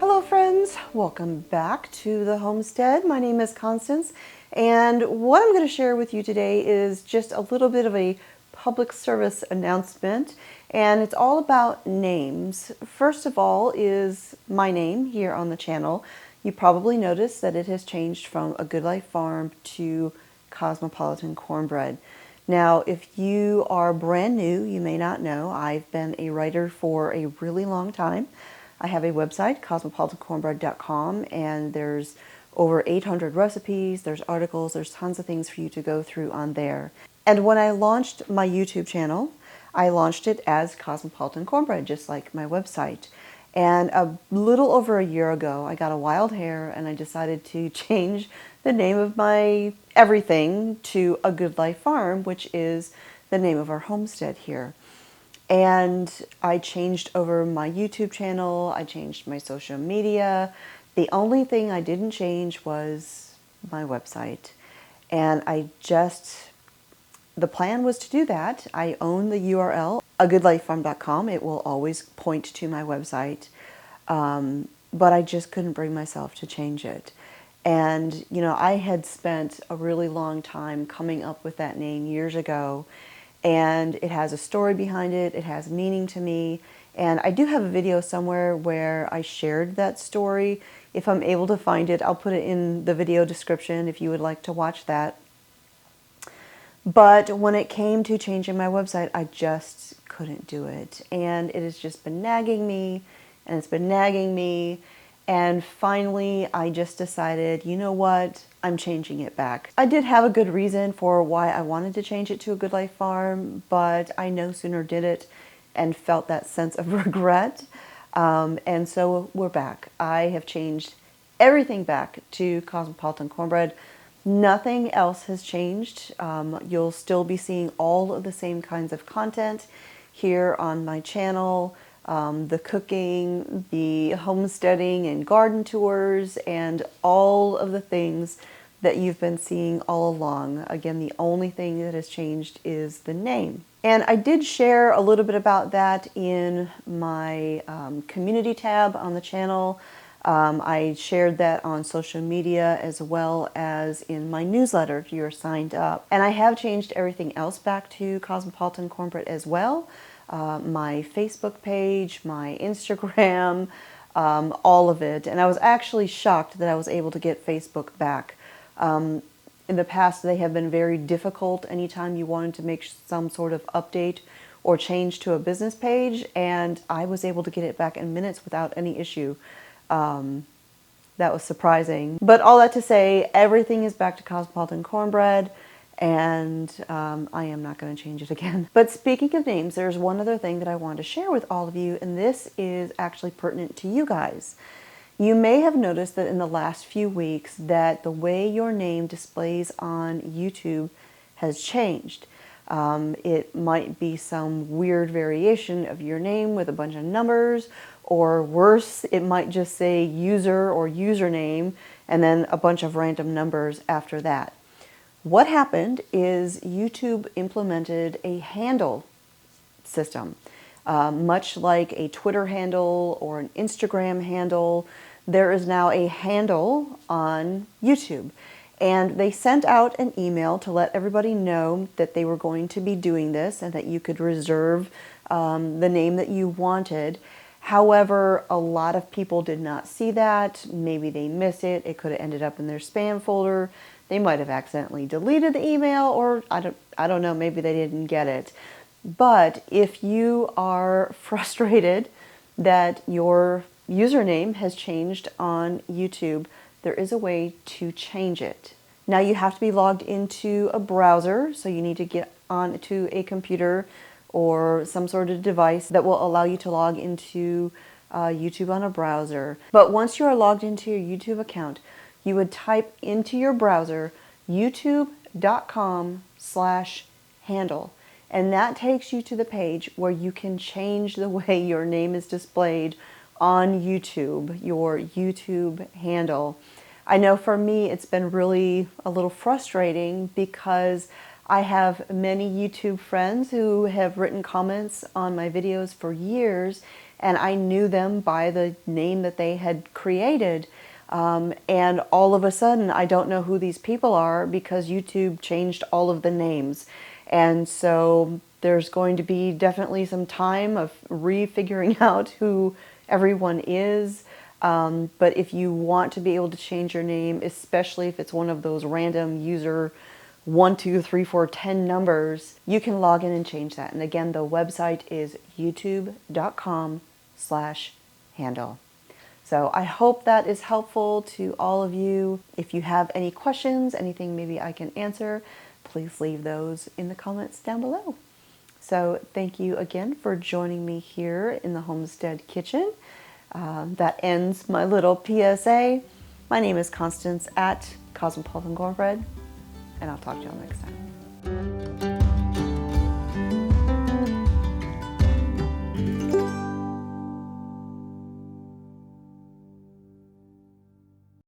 Hello friends, welcome back to the homestead. My name is Constance, and what I'm going to share with you today is just a little bit of a public service announcement, and it's all about names. First of all is my name here on the channel. You probably noticed that it has changed from A Good Life Farm to Cosmopolitan Cornbread. Now, if you are brand new, you may not know, I've been a writer for a really long time. I have a website, cosmopolitancornbread.com, and there's over 800 recipes, there's articles, there's tons of things for you to go through on there. And when I launched my YouTube channel, I launched it as Cosmopolitan Cornbread, just like my website. And a little over a year ago, I got a wild hair and I decided to change the name of my everything to A Good Life Farm, which is the name of our homestead here. And I changed over my YouTube channel, I changed my social media. The only thing I didn't change was my website. And the plan was to do that. I own the URL, agoodlifefarm.com. It will always point to my website. But I just couldn't bring myself to change it. And, you know, I had spent a really long time coming up with that name years ago. And it has a story behind it, it has meaning to me, and I do have a video somewhere where I shared that story. If I'm able to find it, I'll put it in the video description if you would like to watch that. But when it came to changing my website, I just couldn't do it, and it has just been nagging me, and it's been nagging me. And finally, I just decided, you know what, I'm changing it back. I did have a good reason for why I wanted to change it to A Good Life Farm, but I no sooner did it and felt that sense of regret. And so we're back. I have changed everything back to Cosmopolitan Cornbread. Nothing else has changed. You'll still be seeing all of the same kinds of content here on my channel. The cooking, the homesteading and garden tours, and all of the things that you've been seeing all along. Again, the only thing that has changed is the name. And I did share a little bit about that in my community tab on the channel. I shared that on social media as well as in my newsletter if you're signed up. And I have changed everything else back to Cosmopolitan Cornbread as well. My Facebook page, my Instagram, all of it. And I was actually shocked that I was able to get Facebook back. In the past, they have been very difficult anytime you wanted to make some sort of update or change to a business page, and I was able to get it back in minutes without any issue. That was surprising. But all that to say, everything is back to Cosmopolitan Cornbread, and I am not going to change it again. But speaking of names, there's one other thing that I wanted to share with all of you, and this is actually pertinent to you guys. You may have noticed that in the last few weeks that the way your name displays on YouTube has changed. It might be some weird variation of your name with a bunch of numbers, or worse, it might just say user or username and then a bunch of random numbers after that. What happened is YouTube implemented a handle system. Much like a Twitter handle or an Instagram handle, there is now a handle on YouTube. And they sent out an email to let everybody know that they were going to be doing this and that you could reserve the name that you wanted. However, a lot of people did not see that. Maybe they missed it. It could have ended up in their spam folder. They might have accidentally deleted the email, or I don't know, maybe they didn't get it. But if you are frustrated that your username has changed on YouTube, there is a way to change it. Now you have to be logged into a browser, so you need to get onto a computer or some sort of device that will allow you to log into YouTube on a browser. But once you are logged into your YouTube account, you would type into your browser youtube.com/handle, and that takes you to the page where you can change the way your name is displayed on YouTube, your YouTube handle. I know for me it's been really a little frustrating because I have many YouTube friends who have written comments on my videos for years, and I knew them by the name that they had created. And all of a sudden, I don't know who these people are because YouTube changed all of the names. And so there's going to be definitely some time of refiguring out who everyone is. But if you want to be able to change your name, especially if it's one of those random user 1, 2, 3, 4, 10 numbers, you can log in and change that. And again, the website is youtube.com/handle. So I hope that is helpful to all of you. If you have any questions, anything maybe I can answer, please leave those in the comments down below. So thank you again for joining me here in the Homestead Kitchen. That ends my little PSA. My name is Constance at Cosmopolitan Cornbread, and I'll talk to y'all next time.